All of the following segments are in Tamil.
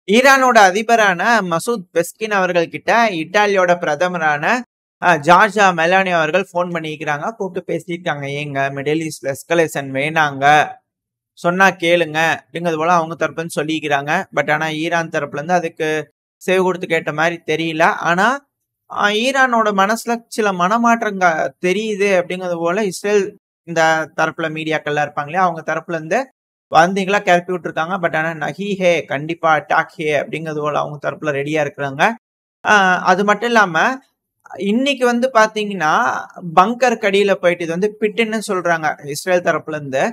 ஈரானோட அதிபரான மசூத் பெஸ்கின் அவர்கள் கிட்ட இத்தாலியோட பிரதமரான ஜார்ஜா மெலானி அவர்கள் போன் பண்ணிக்கிறாங்க. கூப்பிட்டு பேசியிருக்காங்க. ஏங்க மிடில் ஈஸ்ட்ல எஸ்கலேஷன் வேணாங்க, சொன்னா கேளுங்க அப்படிங்கிறது போல அவங்க தரப்புன்னு சொல்லிக்கிறாங்க. பட் ஆனா ஈரான் தரப்புல இருந்து அதுக்கு சேவை கொடுத்து கேட்ட மாதிரி தெரியல. ஆனா ஈரானோட மனசுல சில மனமாற்றங்க தெரியுது அப்படிங்கிறது போல இஸ்ரேல் இந்த தரப்புல மீடியாக்கள்லாம் இருப்பாங்க இல்லையா, அவங்க தரப்புல இருந்து வந்தீங்களா கிளப்பி விட்டுருக்காங்க. பட் ஆனா நஹி ஹே, கண்டிப்பா அட்டாக் ஹே அப்படிங்கிறது போல அவங்க தரப்புல ரெடியா இருக்கிறாங்க. அது மட்டும் இல்லாம இன்னைக்கு வந்து பாத்தீங்கன்னா பங்கர் கடியில போயிட்டு, இது வந்து பிட்டுன்னு சொல்றாங்க இஸ்ரேல் தரப்புல இருந்து,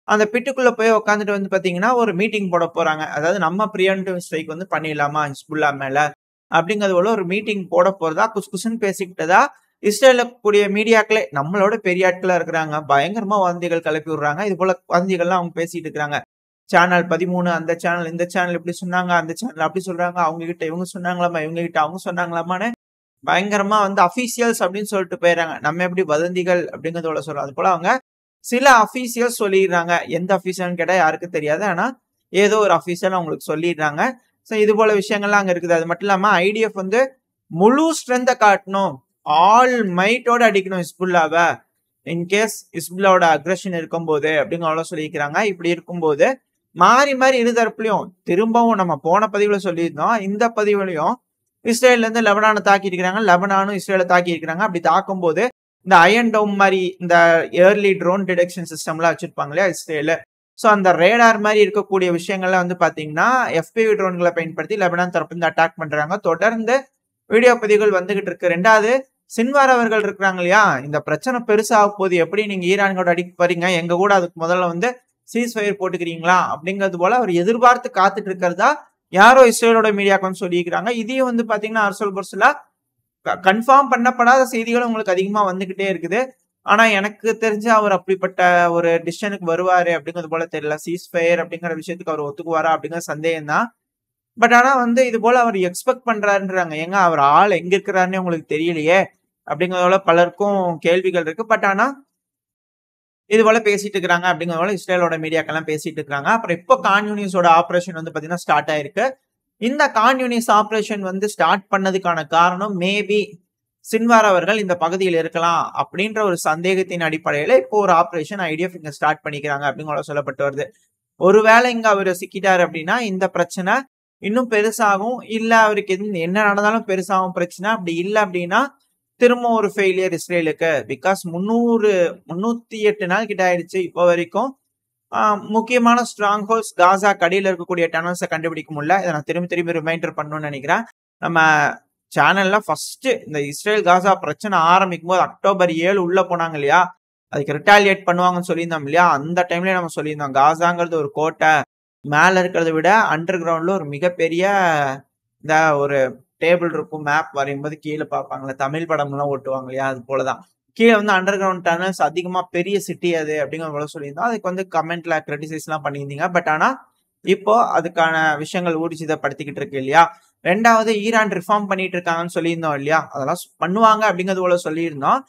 அந்த பிட்டுக்குள்ள போய் உட்காந்துட்டு வந்து பாத்தீங்கன்னா ஒரு மீட்டிங் போட போறாங்க. அதாவது நம்ம பிரியாண்டிவ் ஸ்ட்ரைக் வந்து பண்ணிடலாமா ஹிஸ்புல்லா மேல அப்படிங்கிறது போல ஒரு மீட்டிங் போட போறதா குசு குசுன்னு பேசிக்கிட்டதா இஸ்ரேல கூடிய மீடியாக்களே நம்மளோட பெரிய ஆட்களா இருக்கிறாங்க பயங்கரமா வதந்திகள் கிளப்பி விடுறாங்க. இது போல வதந்திகள்லாம் அவங்க பேசிட்டு இருக்கிறாங்க. சேனல் 13 அந்த சேனல் இந்த சேனல் இப்படி சொன்னாங்க, அந்த சேனல் அப்படி சொல்றாங்க, அவங்க கிட்ட இவங்க சொன்னாங்களாமா, இவங்க கிட்ட அவங்க சொன்னாங்களாமான்னு பயங்கரமா வந்து அபிஷியல்ஸ் அப்படின்னு சொல்லிட்டு போயிடுறாங்க. நம்ம எப்படி வதந்திகள் அப்படிங்கறதோட சொல்றோம். அது போல அவங்க சில அபிஷியல்ஸ் சொல்லிடுறாங்க. எந்த அபிஷியல்னு கேட்டா யாருக்கும் தெரியாது. ஆனா ஏதோ ஒரு அபிஷியல் அவங்களுக்கு சொல்லிடுறாங்க. ஸோ இது போல விஷயங்கள்லாம் அங்க இருக்குது. அது மட்டும் இல்லாம ஐடிஎஃப் வந்து முழு ஸ்ட்ரென்த்தை காட்டணும், ஆல் மைட்டோட அடிக்கணும் ஹிஸ்புல்லாவை, இன்கேஸ் ஹிஸ்புல்லாவோட அக்ரஷன் இருக்கும்போது அப்படிங்கிற அவ்வளோ சொல்லியிருக்கிறாங்க. இப்படி இருக்கும்போது மாறி மாறி இருதரப்புலையும் திரும்பவும் நம்ம போன பதிவுல சொல்லியிருந்தோம், இந்த பதிவுலையும் இஸ்ரேல்ல இருந்து லெபனானை தாக்கி இருக்கிறாங்க, லெபனானும் இஸ்ரேலை தாக்கி இருக்கிறாங்க. அப்படி தாக்கும் போது இந்த அயன் டோம் மாதிரி இந்த ஏர்லி ட்ரோன் டிடெக்ஷன் சிஸ்டம்லாம் வச்சிருப்பாங்க இல்லையா இஸ்ரேல, ஸோ அந்த ரேடார் மாதிரி இருக்கக்கூடிய விஷயங்கள்லாம் வந்து பாத்தீங்கன்னா எஃபிவி ட்ரோன்களை பயன்படுத்தி லெபனான் தரப்பு இருந்து அட்டாக் பண்றாங்க. தொடர்ந்து வீடியோ பதிவுகள் வந்துகிட்டு இருக்கு. ரெண்டாவது சின்வார் அவர்கள் இருக்கிறாங்க இல்லையா, இந்த பிரச்சனை பெருசாக போகுது, எப்படி நீங்க ஈரான் கூட அடிக்க போறீங்க, எங்க கூட அதுக்கு முதல்ல வந்து சீஸ் ஃபயர் போட்டுக்கிறீங்களா அப்படிங்கிறது போல அவர் எதிர்பார்த்து காத்துட்டு இருக்கிறதா யாரோ இஸ்ரேலோட மீடியாக்கு வந்து சொல்லியிருக்கிறாங்க. இதையும் வந்து பாத்தீங்கன்னா அரசல் பொருசலா கன்ஃபார்ம் பண்ணப்படாத செய்திகளும் உங்களுக்கு அதிகமா வந்துகிட்டே இருக்குது. ஆனா எனக்கு தெரிஞ்ச அவர் அப்படிப்பட்ட ஒரு டிசிஷனுக்கு வருவாரு அப்படிங்கிறது போல தெரியல. சீஸ் ஃபயர் அப்படிங்கிற விஷயத்துக்கு அவர் ஒத்துக்குவாரா அப்படிங்கிற சந்தேகம் தான். பட் ஆனா வந்து இது போல அவர் எக்ஸ்பெக்ட் பண்றாருன்றாங்க. ஏங்க அவர் ஆள் எங்க இருக்கிறாருன்னு உங்களுக்கு தெரியலையே அப்படிங்கிறதோட பலருக்கும் கேள்விகள் இருக்கு. பட் ஆனா இது போல பேசிட்டு இருக்கிறாங்க அப்படிங்கிறதோட இஸ்ரேலோட மீடியாக்கெல்லாம் பேசிட்டு இருக்காங்க. அப்புறம் இப்போ கான் யூனிஸோட ஆபரேஷன் வந்து பாத்தீங்கன்னா ஸ்டார்ட் ஆயிருக்கு. இந்த கான் யூனிஸ் ஆபரேஷன் வந்து ஸ்டார்ட் பண்ணதுக்கான காரணம் மேபி சின்வார் அவர்கள் இந்த பகுதியில் இருக்கலாம் அப்படின்ற ஒரு சந்தேகத்தின் அடிப்படையில இப்போ ஒரு ஆபரேஷன் ஐடிஎஃப் இங்க ஸ்டார்ட் பண்ணிக்கிறாங்க அப்படிங்கிற சொல்லப்பட்டு வருது. ஒருவேளை இங்க அவர் சிக்கிட்டாரு அப்படின்னா இந்த பிரச்சனை இன்னும் பெருசாகும், இல்ல அவருக்கு என்ன நடந்தாலும் பெருசாகும் பிரச்சனை. அப்படி இல்லை அப்படின்னா திரும்ப ஒரு ஃபெயிலியர் இஸ்ரேலுக்கு. பிகாஸ் 308 நாள் கிட்ட ஆயிடுச்சு இப்போ வரைக்கும் முக்கியமான ஸ்ட்ராங் ஹோல்ஸ் காசா கடியில இருக்கக்கூடிய டனல்ஸை கண்டுபிடிக்க முடியல. இதை நான் திரும்பி ரிமைண்டர் பண்ணணும்னு நினைக்கிறேன். நம்ம சேனல்ல ஃபர்ஸ்ட் இந்த இஸ்ரேல் காசா பிரச்சனை ஆரம்பிக்கும் போது அக்டோபர் 7 உள்ள போனாங்க இல்லையா, அதுக்கு ரிட்டாலியேட் பண்ணுவாங்கன்னு சொல்லியிருந்தோம் இல்லையா, அந்த டைம்லயே நம்ம சொல்லியிருந்தோம் காசாங்கிறது ஒரு கோட்டை, மேல இருக்கிறத விட அண்டர் கிரவுண்ட்ல ஒரு மிகப்பெரிய இந்த ஒரு டேபிள் இருக்கும், மேப் வரையும்போது கீழே பார்ப்பாங்களே தமிழ் படம்லாம் ஓட்டுவாங்க இல்லையா, அது போலதான் கீழே வந்து அண்டர் கிரவுண்ட் டனல்ஸ் அதிகமா பெரிய சிட்டி அது அப்படிங்கிற சொல்லியிருந்தோம். அதுக்கு வந்து கமெண்ட்ல கிரிட்டிசைஸ் எல்லாம் பண்ணியிருந்தீங்க. பட் ஆனா இப்போ அதுக்கான விஷயங்கள் ஊர்ஜிதப்படுத்திக்கிட்டு இருக்கு இல்லையா. ரெண்டாவது ஈரான் ரிஃபார்ம் பண்ணிட்டு இருக்காங்கன்னு சொல்லியிருந்தோம் இல்லையா, அதெல்லாம் பண்ணுவாங்க அப்படிங்கிறது போல சொல்லியிருந்தோம்.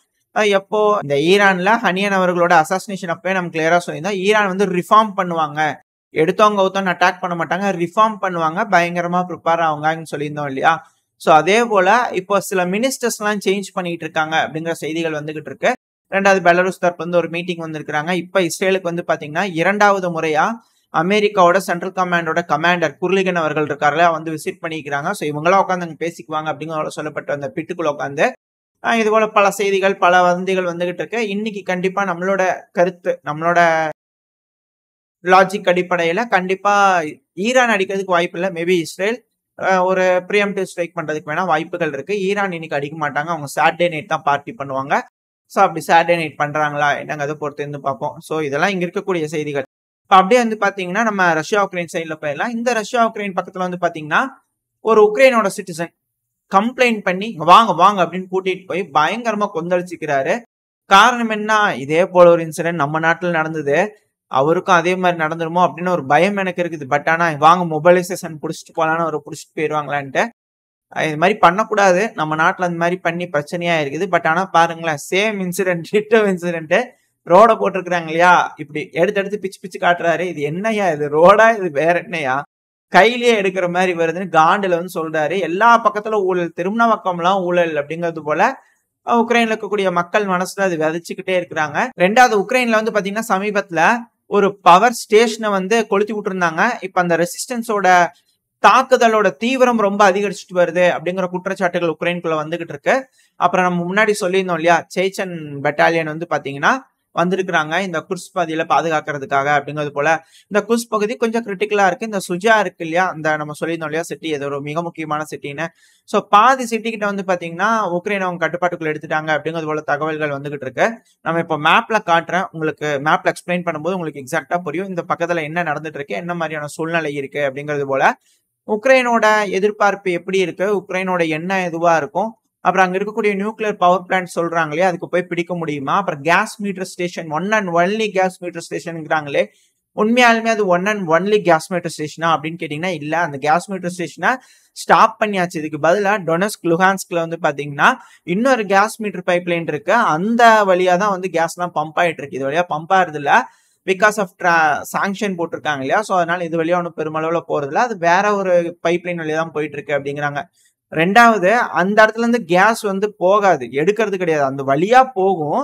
எப்போ இந்த ஈரான்ல ஹனியன் அவர்களோட அசாசினேஷன் அப்பவே நம்ம கிளியரா சொல்லியிருந்தோம், ஈரான் வந்து ரிஃபார்ம் பண்ணுவாங்க, எடுத்தவங்க ஒருத்தவங்க அட்டாக் பண்ண மாட்டாங்க, ரிஃபார்ம் பண்ணுவாங்க, பயங்கரமா ப்ரிப்பேர் ஆகுங்கன்னு சொல்லியிருந்தோம் இல்லையா. ஸோ அதே போல இப்போ சில மினிஸ்டர்ஸ் எல்லாம் சேஞ்ச் பண்ணிட்டு இருக்காங்க அப்படிங்கிற செய்திகள் வந்துகிட்டு இருக்கு. ரெண்டாவது பெலருஸ் தரப்பு வந்து ஒரு மீட்டிங் வந்திருக்காங்க. இப்ப இஸ்ரேலுக்கு வந்து பாத்தீங்கன்னா 2வது முறையா அமெரிக்காவோட சென்ட்ரல் கமாண்டோட கமாண்டர் குர்லிகன் அவர்கள் இருக்காருல வந்து விசிட் பண்ணிக்கிறாங்க. ஸோ இவங்களாம் உட்காந்து அங்க பேசிக்குவாங்க அப்படிங்கிற சொல்லப்பட்ட அந்த பிட்டுக்குள்ள உட்காந்து இது போல பல செய்திகள் பல வதந்திகள் வந்துகிட்டு இருக்கு. இன்னைக்கு கண்டிப்பா நம்மளோட கருத்து, நம்மளோட லாஜிக் அடிப்படையில கண்டிப்பா ஈரான் அடிக்கிறதுக்கு வாய்ப்பு இல்லை. மேபி இஸ்ரேல் ஒரு ப்ரீஎம்டிவ் ஸ்ட்ரைக் பண்றதுக்கு வேணா வாய்ப்புகள் இருக்கு. ஈரான் இன்னைக்கு அடிக்க மாட்டாங்க, அவங்க சாட்டர்டே நைட் தான் பார்ட்டி பண்ணுவாங்க. ஸோ அப்படி சாட்டர்டே நைட் பண்றாங்களா என்னங்க அதை பொறுத்து இருந்து பார்ப்போம். ஸோ இதெல்லாம் இங்க இருக்கக்கூடிய செய்திகள். இப்போ அப்படியே வந்து பாத்தீங்கன்னா நம்ம ரஷ்யா உக்ரைன் சைட்ல போயிடலாம். இந்த ரஷ்யா உக்ரைன் பக்கத்துல வந்து பாத்தீங்கன்னா ஒரு உக்ரைனோட சிட்டிசன் கம்ப்ளைண்ட் பண்ணி வாங்க வாங்க அப்படின்னு கூட்டிட்டு போய் பயங்கரமா கொந்தளிச்சுக்கிறாரு. காரணம் என்ன, இதே போல ஒரு இன்சிடென்ட் நம்ம நாட்டுல நடந்தது, அவருக்கும் அதே மாதிரி நடந்துருமோ அப்படின்னு ஒரு பயம் எனக்கு இருக்குது. பட் ஆனா வாங்க மொபைலைசேஷன் புடிச்சிட்டு போலான்னு ஒரு புடிச்சிட்டு போயிருவாங்களான்ட்டு இது மாதிரி பண்ணக்கூடாது. நம்ம நாட்டுல அந்த மாதிரி பண்ணி பிரச்சனையா இருக்குது. பட் ஆனா பாருங்களேன், சேம் இன்சிடென்ட் டிட்டோ இன்சிடென்ட் ரோட போட்டிருக்கிறாங்க இல்லையா, இப்படி எடுத்து பிச்சு பிச்சு காட்டுறாரு. இது என்னையா, இது ரோடா, இது வேற என்னையா, கையிலேயே எடுக்கிற மாதிரி வருதுன்னு காண்டுல வந்து சொல்றாரு. எல்லா பக்கத்துல ஊழல், திருமண பக்கம்லாம் ஊழல் அப்படிங்கிறது போல உக்ரைன்ல இருக்கக்கூடிய மக்கள் மனசுல அது விதைச்சுக்கிட்டே இருக்கிறாங்க. 2வது உக்ரைன்ல வந்து பாத்தீங்கன்னா சமீபத்துல ஒரு பவர் ஸ்டேஷனை வந்து கொளுத்தி விட்டுருந்தாங்க. இப்ப அந்த ரெசிஸ்டன்ஸோட தாக்குதலோட தீவிரம் ரொம்ப அதிகரிச்சுட்டு வருது அப்படிங்கிற குற்றச்சாட்டுகள் உக்ரைனுக்குள்ள வந்துகிட்டு இருக்கு. அப்புறம் நம்ம முன்னாடி சொல்லியிருந்தோம் இல்லையா, சேச்சன் பெட்டாலியன் வந்து பாத்தீங்கன்னா வந்திருக்கிறாங்க இந்த குர்ஸ் பகுதியில பாதுகாக்கிறதுக்காக அப்படிங்கிறது போல. இந்த குர்ஸ் பகுதி கொஞ்சம் கிரிட்டிக்கலா இருக்கு. இந்த சுஜா இருக்கு இல்லையா, இந்த நம்ம சொல்லியிருந்தோம் இல்லையா சிட்டி, அது ஒரு மிக முக்கியமான சிட்டின்னு. சோ பாதி சிட்டி கிட்ட வந்து பாத்தீங்கன்னா உக்ரைன் அவங்க கட்டுப்பாட்டுக்குள்ள எடுத்துட்டாங்க அப்படிங்கிறது போல தகவல்கள் வந்துகிட்டு இருக்கு. நம்ம இப்போ மேப்ல காட்டுறேன், உங்களுக்கு மேப்ல எக்ஸ்பிளைன் பண்ணும்போது உங்களுக்கு எக்ஸாக்டா புரியும் இந்த பக்கத்துல என்ன நடந்துட்டு இருக்கு, என்ன மாதிரியான சூழ்நிலை இருக்கு அப்படிங்கிறது போல. உக்ரைனோட எதிர்பார்ப்பு எப்படி இருக்கு, உக்ரைனோட எண்ணம் எதுவா இருக்கும், அப்புறம் அங்க இருக்கக்கூடிய நியூக்ளியர் பவர் பிளான்ட் சொல்றாங்களே அதுக்கு போய் பிடிக்க முடியுமா, அப்புறம் gas meter station, one and only gas meter ஸ்டேஷன்ங்கிறாங்களே உண்மையாலுமே அது one and only gas meter ஸ்டேஷனா அப்படின்னு கேட்டீங்கன்னா இல்ல. அந்த கேஸ் மீட்டர் ஸ்டேஷனை ஸ்டாப் பண்ணியாச்சு. இதுக்கு பதிலா டொனஸ்க் லுஹான்ஸ்க்ல வந்து பாத்தீங்கன்னா இன்னொரு கேஸ் மீட்டர் பைப் லைன் இருக்கு. அந்த வழியா தான் வந்து கேஸ் எல்லாம் பம்ப் ஆயிட்டு இருக்கு. இது வழியா பம்ப் ஆகுறது இல்ல, பிகாஸ் ஆஃப் சாங்ஷன் போட்டிருக்காங்க இல்லையா, சோ அதனால இது வழியா ஒன்றும் பெருமளவுல போறது இல்ல, அது வேற ஒரு பைப் லைன் வழியா தான் போயிட்டு இருக்கு அப்படிங்கிறாங்க. 2வது அந்த இடத்துல இருந்து கேஸ் வந்து போகாது, எடுக்கிறது கிடையாது, அந்த வழியா போகும்.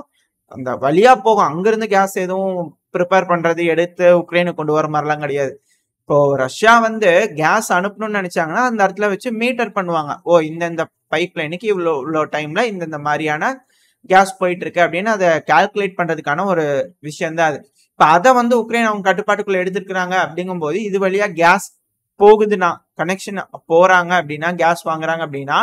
அந்த வழியா போகும், அங்கிருந்து கேஸ் எதுவும் ப்ரிப்பேர் பண்றது எடுத்து உக்ரைனுக்கு கொண்டு வர மாதிரிலாம் கிடையாது. இப்போ ரஷ்யா வந்து கேஸ் அனுப்பணும்னு நினைச்சாங்கன்னா அந்த இடத்துல வச்சு மீட்டர் பண்ணுவாங்க. ஓ இந்த பைப் லைனுக்கு இவ்வளோ டைம்ல இந்த மாதிரியான கேஸ் போயிட்டு இருக்கு அப்படின்னு அதை கால்குலேட் பண்றதுக்கான ஒரு விஷயம் தான் அது. இப்ப அதை வந்து உக்ரைன் அவங்க கட்டுப்பாட்டுக்குள்ள எடுத்துருக்காங்க அப்படிங்கும் போது இது வழியா கேஸ் போகுதுன்னா, கனெக்ஷன் போறாங்க அப்படின்னா, கேஸ் வாங்குறாங்க அப்படின்னா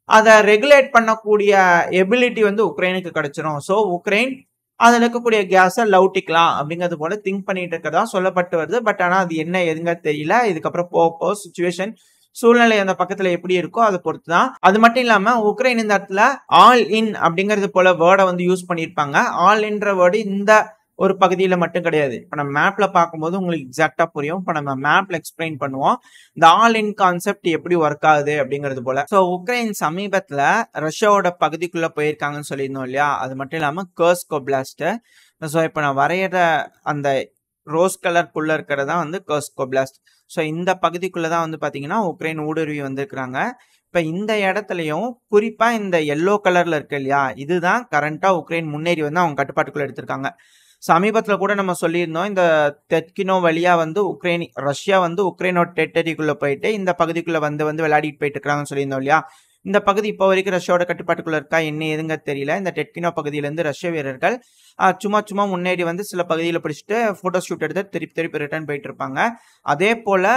அதை ரெகுலேட் பண்ணக்கூடிய எபிலிட்டி வந்து உக்ரைனுக்கு கிடைச்சிரும். ஸோ உக்ரைன் அதுல இருக்கக்கூடிய கேஸை லவுட்டிக்கலாம் அப்படிங்கிறது போல திங்க் பண்ணிட்டு இருக்கிறதா சொல்லப்பட்டு வருது. பட் ஆனா அது என்ன எதுங்க தெரியல. இதுக்கப்புறம் போக சுச்சுவேஷன் சூழ்நிலை அந்த பக்கத்துல எப்படி இருக்கோ அதை பொறுத்து தான். அது மட்டும் இல்லாம உக்ரைன் இந்த இடத்துல ஆல் இன் அப்படிங்கிறது போல வேர்டை வந்து யூஸ் பண்ணியிருப்பாங்க. ஆல் இன்ற வேர்டு இந்த ஒரு பகுதியில மட்டும் கிடையாது. இப்ப நம்ம மேப்ல பார்க்கும்போது உங்களுக்கு எக்ஸாக்டா புரியும். இப்ப நம்ம மேப்ல எக்ஸ்பிளைன் பண்ணுவோம் இந்த ஆல் இன் கான்செப்ட் எப்படி ஒர்க் ஆகுது அப்படிங்கிறது போல. சோ உக்ரைன் சமீபத்துல ரஷ்யாவோட பகுதிக்குள்ள போயிருக்காங்கன்னு சொல்லியிருந்தோம் இல்லையா, அது மட்டும் இல்லாம கர்ஸ்க் ஒப்லாஸ்ட். ஸோ இப்போ நான் வரைகிற அந்த ரோஸ் கலருக்குள்ள இருக்கிறதா வந்து கர்ஸ்க் ஒப்லாஸ்ட். ஸோ இந்த பகுதிக்குள்ளதான் வந்து பாத்தீங்கன்னா உக்ரைன் ஊடுருவி வந்திருக்கிறாங்க. இப்ப இந்த இடத்துலயும் குறிப்பா இந்த எல்லோ கலர்ல இருக்கு இல்லையா, இதுதான் கரண்டா உக்ரைன் முன்னேறி வந்து அவங்க கட்டுப்பாட்டுக்குள்ள எடுத்திருக்காங்க. சமீபத்துல கூட நம்ம சொல்லியிருந்தோம் இந்த தெற்கினோ வழியா வந்து ரஷ்யா வந்து உக்ரைனோட டெரிட்டரிக்குள்ள போயிட்டு இந்த பகுதிக்குள்ள வந்து விளையாடிட்டு போயிட்டு இருக்காங்கன்னு சொல்லியிருந்தோம் இல்லையா. இந்த பகுதி இப்போ வரைக்கும் ரஷ்யாவோட கட்டுப்பாட்டுக்குள்ள இருக்கா என்ன எதுங்க தெரியல. இந்த டெட்கினோ பகுதியிலிருந்து ரஷ்ய வீரர்கள் சும்மா முன்னேறி வந்து சில பகுதியில் பிடிச்சிட்டு போட்டோ ஷூட் எடுத்து திருப்பி ரிட்டர்ன் போயிட்டு இருப்பாங்க. அதே போல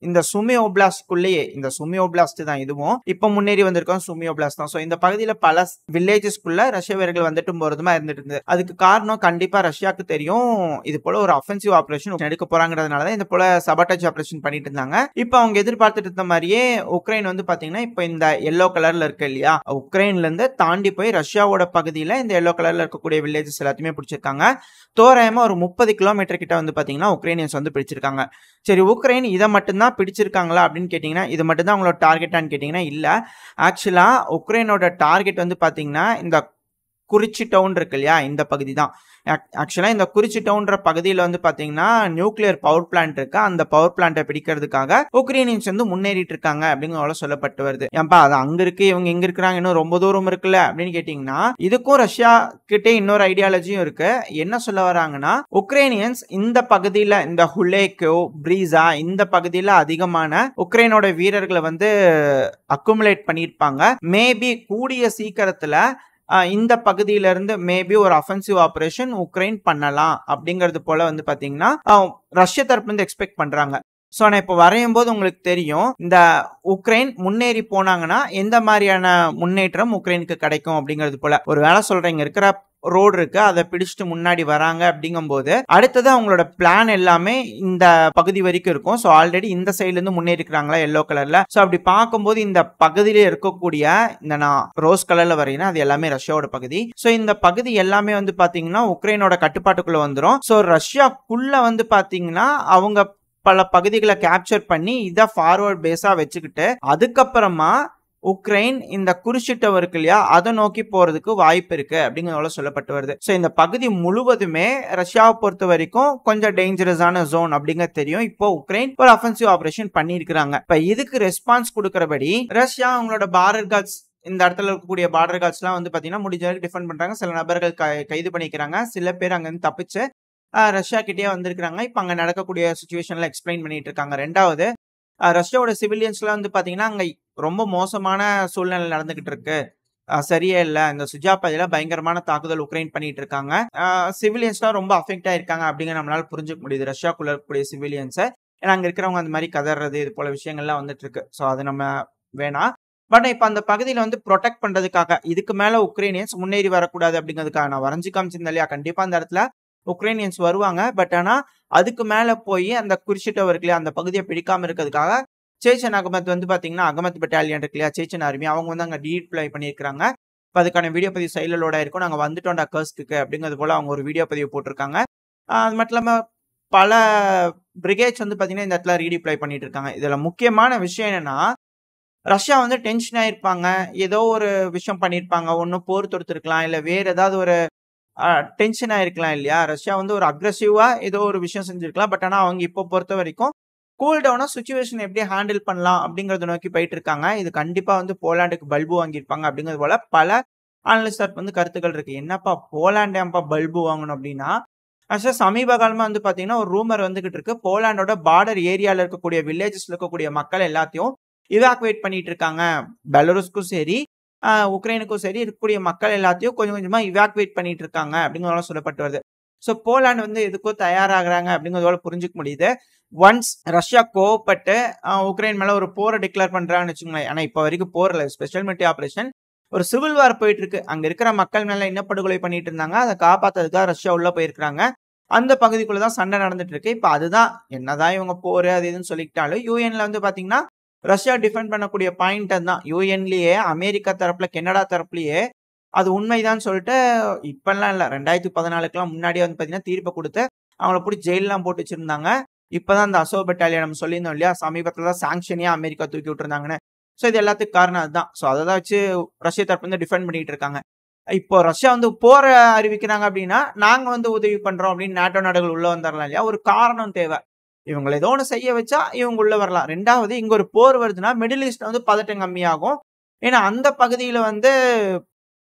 இந்த சுமி ஓப்லாஸ்ட்குள்ளேயே, இந்த சுமி ஓப்லாஸ்ட் தான் இதுவும், இப்ப முன்னேறி வந்திருக்கோம் சுமி ஓப்லாஸ்ட் தான். சோ இந்த பகுதியில பல வில்லேஜஸ்க்குள்ள ரஷ்ய வீரர்கள் வந்துட்டு போறதுமா இருந்துட்டு இருந்தது. அதுக்கு காரணம் கண்டிப்பா ரஷ்யாவுக்கு தெரியும் இது போல ஒரு அஃபென்சிவ் ஆபரேஷன் எடுக்க போறாங்கிறதுனாலதான் இந்த போல சபாட்டாஜ் ஆபரேஷன் பண்ணிட்டு இருந்தாங்க. இப்ப அவங்க எதிர்பார்த்துட்டு இருந்த மாதிரியே உக்ரைன் வந்து பாத்தீங்கன்னா இப்ப இந்த எல்லோ கலர்ல இருக்கு இல்லையா, உக்ரைன்ல இருந்து தாண்டி போய் ரஷ்யாவோட பகுதியில இந்த எல்லோ கலர்ல இருக்கக்கூடிய வில்லேஜஸ் எல்லாத்தையுமே பிடிச்சிருக்காங்க. தோராயமா ஒரு 30 கிலோமீட்டர் கிட்ட வந்து பாத்தீங்கன்னா உக்ரைனியன்ஸ் வந்து பிடிச்சிருக்காங்க. சரி, உக்ரைன் இதை மட்டும்தான் பிடிச்சிருக்காங்களா அப்படின்னு கேட்டீங்கன்னா இது மட்டும் தான் அவங்களோட டார்கெட்டான்னு கேட்டீங்கன்னா இல்ல. ஆக்சுவலா உக்ரைனோட டார்கெட் வந்து பாத்தீங்கன்னா இந்த குறிச்சி டவுன் இருக்கு இல்லையா, இந்த பகுதி தான். ஆக்சுவலா இந்த குறிச்சி டவுன்ற பகுதியில வந்து பாத்தீங்கன்னா நியூக்ளியர் பவர் பிளான்ட் இருக்கு. அந்த பவர் பிளான்ட்டை பிடிக்கிறதுக்காக உக்ரைனியன்ஸ் வந்து முன்னேறிட்டு இருக்காங்க அப்படிங்கிற சொல்லப்பட்டு வருது. ஏன்பா அது அங்க இருக்கு இவங்க எங்க இருக்கிறாங்க, இன்னும் ரொம்ப தூரம் இருக்குல்ல அப்படின்னு கேட்டீங்கன்னா இதுக்கும் ரஷ்யா கிட்டே இன்னொரு ஐடியாலஜியும் இருக்கு. என்ன சொல்ல வராங்கன்னா உக்ரைனியன்ஸ் இந்த பகுதியில இந்த ஹுலேக்கோ பிரீசா இந்த பகுதியில அதிகமான உக்ரைனோட வீரர்களை வந்து அக்குமுலேட் பண்ணியிருப்பாங்க. மேபி கூடிய சீக்கிரத்துல இந்த பகுதியில இருந்து மேபி ஒரு அஃபென்சிவ் ஆபரேஷன் உக்ரைன் பண்ணலாம் அப்படிங்கிறது போல வந்து பாத்தீங்கன்னா ரஷ்ய தரப்புல இருந்து எக்ஸ்பெக்ட் பண்றாங்க. சோ நான் இப்ப வரையும் போது உங்களுக்கு தெரியும் இந்த உக்ரைன் முன்னேறி போனாங்கன்னா எந்த மாதிரியான முன்னேற்றம் உக்ரைனுக்கு கிடைக்கும் அப்படிங்கிறது போல. ஒரு வேலை சொல்றேன், இருக்கிற ரோடு இருக்கு அதை பிடிச்சிட்டு முன்னாடி வராங்க அப்படிங்கும் போது அடுத்தது அவங்களோட பிளான் எல்லாமே இந்த பகுதி வரைக்கும் இருக்கும். சோ ஆல்ரெடி இந்த சைட்ல இருந்து முன்னேறி இருக்கிறாங்களா எல்லோ கலர்ல. சோ அப்படி பார்க்கும்போது இந்த பகுதியில இருக்கக்கூடிய இந்த நான் ரோஸ் கலர்ல வரையினா அது எல்லாமே ரஷ்யாவோட பகுதி. சோ இந்த பகுதி எல்லாமே வந்து பாத்தீங்கன்னா உக்ரைனோட கட்டுப்பாட்டுக்குள்ள வந்துடும். சோ ரஷ்யாக்குள்ள வந்து பாத்தீங்கன்னா அவங்க பல பகுதிகளை கேப்சர் பண்ணி இதை ஃபார்வர்ட் பேஸா வச்சுக்கிட்டு அதுக்கப்புறமா உக்ரைன் இந்த குருஷிட்டவர் இருக்கு இல்லையா, அதை நோக்கி போறதுக்கு வாய்ப்பு இருக்கு அப்படிங்கிறத சொல்லப்பட்டு வருது. ஸோ இந்த பகுதி முழுவதுமே ரஷ்யாவை பொறுத்த வரைக்கும் கொஞ்சம் டேஞ்சரஸான ஜோன் அப்படிங்கிறது தெரியும். இப்போ உக்ரைன் ஒரு அஃபென்சிவ் ஆபரேஷன் பண்ணியிருக்கிறாங்க. இப்ப இதுக்கு ரெஸ்பான்ஸ் கொடுக்கறபடி ரஷ்யா அவங்களோட பார்டர் கார்ட்ஸ், இந்த இடத்துல இருக்கக்கூடிய பார்டர் கார்ட்ஸ்லாம் வந்து பாத்தீங்கன்னா முடிஞ்ச வரைக்கும் டிஃபெண்ட் பண்றாங்க. சில நபர்கள் கைது பண்ணிக்கிறாங்க. சில பேர் அங்கிருந்து தப்பிச்சு ரஷ்யா கிட்டே வந்திருக்காங்க. இப்ப அங்க நடக்கக்கூடிய சுச்சுவேஷன்ல எக்ஸ்பிளைன் பண்ணிட்டு இருக்காங்க. ரெண்டாவது, ரஷ்யாவோட சிவிலியன்ஸ்லாம் வந்து பாத்தீங்கன்னா அங்க ரொம்ப மோசமான சூழ்நிலை நடந்துகிட்டு இருக்கு. சரியே இல்ல. இந்த சுஜா பகுதியில பயங்கரமான தாக்குதல் உக்ரைன் பண்ணிட்டு இருக்காங்க. சிவிலியன்ஸ்லாம் ரொம்ப அஃபெக்ட் ஆயிருக்காங்க அப்படிங்கிற நம்மளால புரிஞ்சுக்க முடியுது. ரஷ்யாக்குள்ள இருக்கக்கூடிய சிவிலியன்ஸை. ஏன்னா அங்க இருக்கிறவங்க அந்த மாதிரி கதறது இது போல விஷயங்கள்லாம் வந்துட்டு இருக்கு. ஸோ அது நம்ம வேணாம். பட் இப்ப அந்த பகுதியில வந்து ப்ரொடெக்ட் பண்றதுக்காக இதுக்கு மேல உக்ரைனியன்ஸ் முன்னேறி வரக்கூடாது அப்படிங்கிறதுக்காக நான் வரைஞ்சு காமிச்சிருந்தேன் இல்லையா, கண்டிப்பா அந்த இடத்துல உக்ரைனியன்ஸ் வருவாங்க. பட் ஆனா அதுக்கு மேல போய் அந்த குறிச்சிட்டவர் இருக்கு இல்லையா, அந்த பகுதியை பிடிக்காம இருக்கிறதுக்காக சேச்சன் அகமத் வந்து பாத்தீங்கன்னா அகமத் பெட்டாலியன் இருக்கு இல்லையா, சேச்சன் ஆர்மி, அவங்க வந்து அங்க டீப்ளை பண்ணியிருக்காங்க. இப்போ அதுக்கான வீடியோ பதிவு சைலோட இருக்கும். நாங்க வந்துட்டோம்டா கர்ஸ்க்கு அப்படிங்கிறது போல அவங்க ஒரு வீடியோ பதிவு போட்டிருக்காங்க. அது மட்டும் இல்லாம பல பிரிகேட்ஸ் வந்து பாத்தீங்கன்னா இந்த இடத்துல ரீடிப்ளை பண்ணிட்டு இருக்காங்க. இதுல முக்கியமான விஷயம் என்னன்னா, ரஷ்யா வந்து டென்ஷன் ஆயிருப்பாங்க, ஏதோ ஒரு விஷயம் பண்ணிருப்பாங்க, ஒன்னும் போர் தொடுத்திருக்கலாம், இல்ல வேற ஏதாவது ஒரு டென்ஷன் ஆயிருக்கலாம் இல்லையா. ரஷ்யா வந்து ஒரு அக்ரெசிவா ஏதோ ஒரு விஷயம் செஞ்சிருக்கலாம். பட் ஆனா அவங்க இப்போ பொறுத்த வரைக்கும் கூல் டவுனா சுச்சுவேஷன் எப்படி ஹேண்டில் பண்ணலாம் அப்படிங்கறத நோக்கி போயிட்டு இருக்காங்க. இது கண்டிப்பா வந்து போலாண்டுக்கு பல்பு வாங்கியிருப்பாங்க அப்படிங்கிறது போல பல அனலிஸ்ட் வந்து கருத்துக்கள் இருக்கு. என்னப்பா போலாண்ட் ஏன்பா பல்பு வாங்கணும் அப்படின்னா, சமீப காலமா வந்து பாத்தீங்கன்னா ஒரு ரூமர் வந்துகிட்டு இருக்கு. போலாண்டோட பார்டர் ஏரியால இருக்கக்கூடிய வில்லேஜஸ்ல இருக்கக்கூடிய மக்கள் எல்லாத்தையும் இவாக்குவேட் பண்ணிட்டு இருக்காங்க. பெலருஸ்க்கும் சரி உக்ரைனுக்கும் சரி இருக்கக்கூடிய மக்கள் எல்லாத்தையும் கொஞ்சம் கொஞ்சமா இவாக்குவேட் பண்ணிட்டு இருக்காங்க அப்படிங்கிறதெல்லாம் சொல்லப்பட்டு வருது. ஸோ போலாண்ட் வந்து எதுக்கும் தயாராகிறாங்க அப்படிங்கிறதோட புரிஞ்சுக்க முடியுது. ஒன்ஸ் ரஷ்யா கோவப்பட்டு உக்ரைன் மேல ஒரு போரை டிக்ளேர் பண்றாங்கன்னு வச்சுக்கோங்களேன். ஆனா இப்ப வரைக்கும் போர் இல்லை, ஸ்பெஷல் மிலிட்டரி ஆபரேஷன், ஒரு சிவில் வார் போயிட்டு இருக்கு. அங்க இருக்கிற மக்கள் மேல இனப்படுகொலை பண்ணிட்டு இருந்தாங்க. அதை காப்பாத்துறதுக்காக ரஷ்யா உள்ள போயிருக்காங்க. அந்த பகுதிக்குள்ளதான் சண்டை நடந்துட்டு இருக்கு. இப்ப அதுதான் என்னதான் இவங்க போரு அது இதுன்னு சொல்லிக்கிட்டாலும் யூஎன்ல வந்து பாத்தீங்கன்னா ரஷ்யா டிஃபெண்ட் பண்ணக்கூடிய பாயிண்ட் தான். யூஎன்லயே அமெரிக்கா தரப்புல கனடா தரப்புலயே அது உண்மைதான் சொல்லிட்டு இப்பெல்லாம் இல்ல 2014 முன்னாடியே வந்து பாத்தீங்கன்னா தீர்ப்பை கொடுத்து அவங்கள பிடிச்சி ஜெயிலாம் போட்டு வச்சிருந்தாங்க. இப்பதான் அந்த அசோ பெட்டாலியன் நம்ம சொல்லியிருந்தோம் இல்லையா, சமீபத்துல தான் சாங்ஷனே அமெரிக்கா தூக்கி விட்டுருந்தாங்கன்னு. ஸோ இது எல்லாத்துக்கும் காரணம் அதுதான். ஸோ அதை வச்சு ரஷ்யா தரப்பு வந்து டிஃபெண்ட் பண்ணிட்டு இருக்காங்க. இப்போ ரஷ்யா வந்து போற அறிவிக்கிறாங்க அப்படின்னா நாங்க வந்து உதவி பண்றோம் அப்படின்னு நாட்டோ நாடுகள் உள்ள வந்துடலாம் இல்லையா. ஒரு காரணம் தேவை. இவங்களை ஏதோ ஒன்று செய்ய வச்சா இவங்க உள்ள வரலாம். ரெண்டாவது, இங்க ஒரு போர் வருதுன்னா மிடில் ஈஸ்ட்ல வந்து பதட்டம் கம்மியாகும். ஏன்னா அந்த பகுதியில வந்து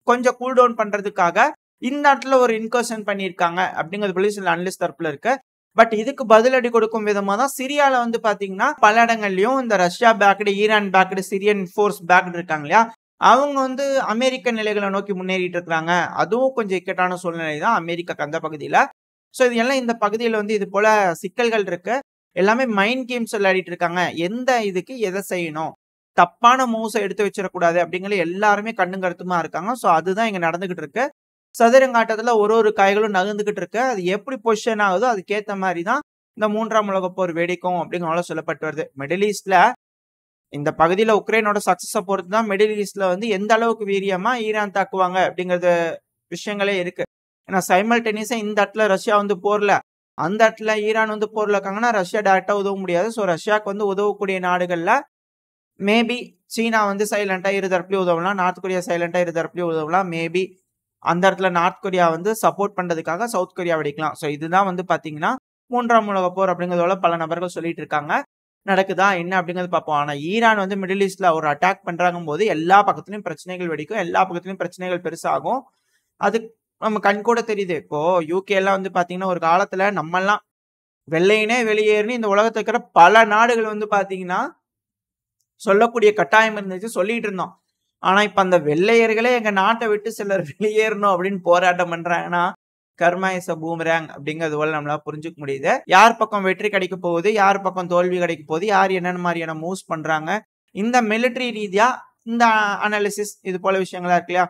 கொஞ்சம் கூல் டவுன் பண்றதுக்காக இந்த இடத்துல ஒரு இன்கர்ஷன் பண்ணியிருக்காங்க அப்படிங்கிறது போல சில அனலிஸ்ட் தரப்புல இருக்கு. பட் இதுக்கு பதிலடி கொடுக்கும் விதமா தான் சிரியால வந்து பாத்தீங்கன்னா பல இடங்கள்லயும் இந்த Russia backed, Iran backed, Syrian force backed இருக்காங்க இல்லையா, அவங்க வந்து அமெரிக்க நிலைகளை நோக்கி முன்னேறிட்டு இருக்கிறாங்க. அதுவும் கொஞ்சம் இக்கட்டான சூழ்நிலை தான் அமெரிக்காக்கு அந்த பகுதியில. ஸோ இது எல்லாம் இந்த பகுதியில் வந்து இது போல சிக்கல்கள் இருக்கு. எல்லாமே மைண்ட் கேம்ஸ் விளையாடிட்டு இருக்காங்க. எந்த இதுக்கு எதை செய்யணும், தப்பான மூவ்ஸை எடுத்து வச்சிடக்கூடாது அப்படிங்கிற எல்லாருமே கண்ணும் கருத்துமா இருக்காங்க. ஸோ அதுதான் இங்க நடந்துகிட்டு இருக்கு. சதுரங்காட்டத்துல ஒரு காய்களும் நகர்ந்துகிட்டு இருக்கு. அது எப்படி பொசிஷன் ஆகுதோ அதுக்கேற்ற மாதிரி தான் இந்த 3ஆம் உலகப் போர் வெடிக்கும் அப்படிங்கிற சொல்லப்பட்டு வருது. மிடில் ஈஸ்ட்ல இந்த பகுதியில உக்ரைனோட சக்சஸை பொறுத்து தான் மிடில் ஈஸ்ட்ல வந்து எந்த அளவுக்கு வீரியமா ஈரான் தாக்குவாங்க அப்படிங்கிறது விஷயங்களே இருக்கு. ஏன்னா சைமல்டேனியஸா இந்த இடத்துல ரஷ்யா வந்து போர்ல, அந்த இடத்துல ஈரான் வந்து போர்ல இருக்காங்கன்னா ரஷ்யா டைரக்டா உதவ முடியாது. ஸோ ரஷ்யாவுக்கு வந்து உதவக்கூடிய நாடுகள்ல மேபி சீனா வந்து சைலண்டா இருதரப்புலையும் உதவலாம், நார்த் கொரியா சைலண்டா இருதரப்புலையும் உதவலாம். மேபி அந்த இடத்துல நார்த் கொரியா வந்து சப்போர்ட் பண்றதுக்காக சவுத் கொரியா வெடிக்கலாம். ஸோ இதுதான் வந்து பாத்தீங்கன்னா 3ஆம் உலக போர் அப்படிங்கிறதோட பல நபர்கள் சொல்லிட்டு இருக்காங்க. நடக்குதா என்ன அப்படிங்கிறது பார்ப்போம். ஆனா ஈரான் வந்து மிடில் ஈஸ்ட்ல ஒரு அட்டாக் பண்றாங்க போது எல்லா பக்கத்துலயும் பிரச்சனைகள் வெடிக்கும், எல்லா பக்கத்துலயும் பிரச்சனைகள் பெருசாகும். அது நம்ம கண் கூட தெரியுது. இப்போ யூகே எல்லாம் வந்து பாத்தீங்கன்னா ஒரு காலத்துல நம்ம எல்லாம் வெள்ளையினே வெளியேறி இந்த உலகத்துல இருக்கிற பல நாடுகள் வந்து பாத்தீங்கன்னா சொல்லக்கூடிய கட்டாயம் இருந்துச்சு, சொல்லிட்டு இருந்தோம். ஆனா இப்ப அந்த வெள்ளையர்களே எங்க நாட்டை விட்டு சிலர் வெளியேறணும் அப்படின்னு போராட்டம் பண்றாங்கன்னா கர்மா இஸ் அ பூமரேங் அப்படிங்கிறது போல நம்மளால புரிஞ்சுக்க முடியுது. யார் பக்கம் வெற்றி கிடைக்க போகுது, யார் பக்கம் தோல்வி கிடைக்க போகுது, யார் என்னென்ன மாதிரியான மூவ்ஸ் பண்றாங்க, இந்த மிலிட்டரி ரீதியா இந்த அனாலிசிஸ் இது போல விஷயங்களா இருக்கு இல்லையா.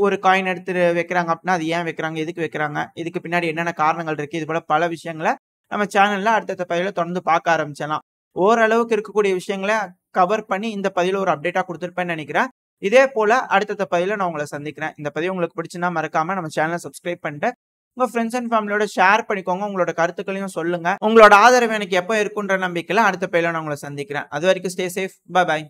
ஒரு காயின் எடுத்து வைக்கிறாங்க அப்படின்னா அது ஏன் வைக்கிறாங்க, எதுக்கு வைக்கிறாங்க, இதுக்கு பின்னாடி என்னென்ன காரணங்கள் இருக்கு, இது போல பல விஷயங்களை நம்ம சேனல்ல அடுத்தடுத்த பதிவுல தொடர்ந்து பார்க்க ஆரம்பிச்சலாம். ஓரளவுக்கு இருக்கக்கூடிய விஷயங்களை கவர் பண்ணி இந்த பதிவுல ஒரு அப்டேட்டா கொடுத்துருப்பேன்னு நினைக்கிறேன். இதே போல அடுத்தடுத்த பதிவுல நான் உங்களை சந்திக்கிறேன். இந்த பதிவு உங்களுக்கு பிடிச்சுன்னா மறக்காம நம்ம சேனலை சப்ஸ்கிரைப் பண்ணிட்டு உங்க ஃப்ரெண்ட்ஸ் அண்ட் ஃபேமிலியோட ஷேர் பண்ணிக்கோங்க. உங்களோட கருத்துக்களையும் சொல்லுங்க. உங்களோட ஆதரவு எனக்கு எப்போ இருக்குன்ற நம்பிக்கையில அடுத்த பதிவுல நான் உங்களை சந்திக்கிறேன். அது வரைக்கும் ஸ்டே சேஃப். பை.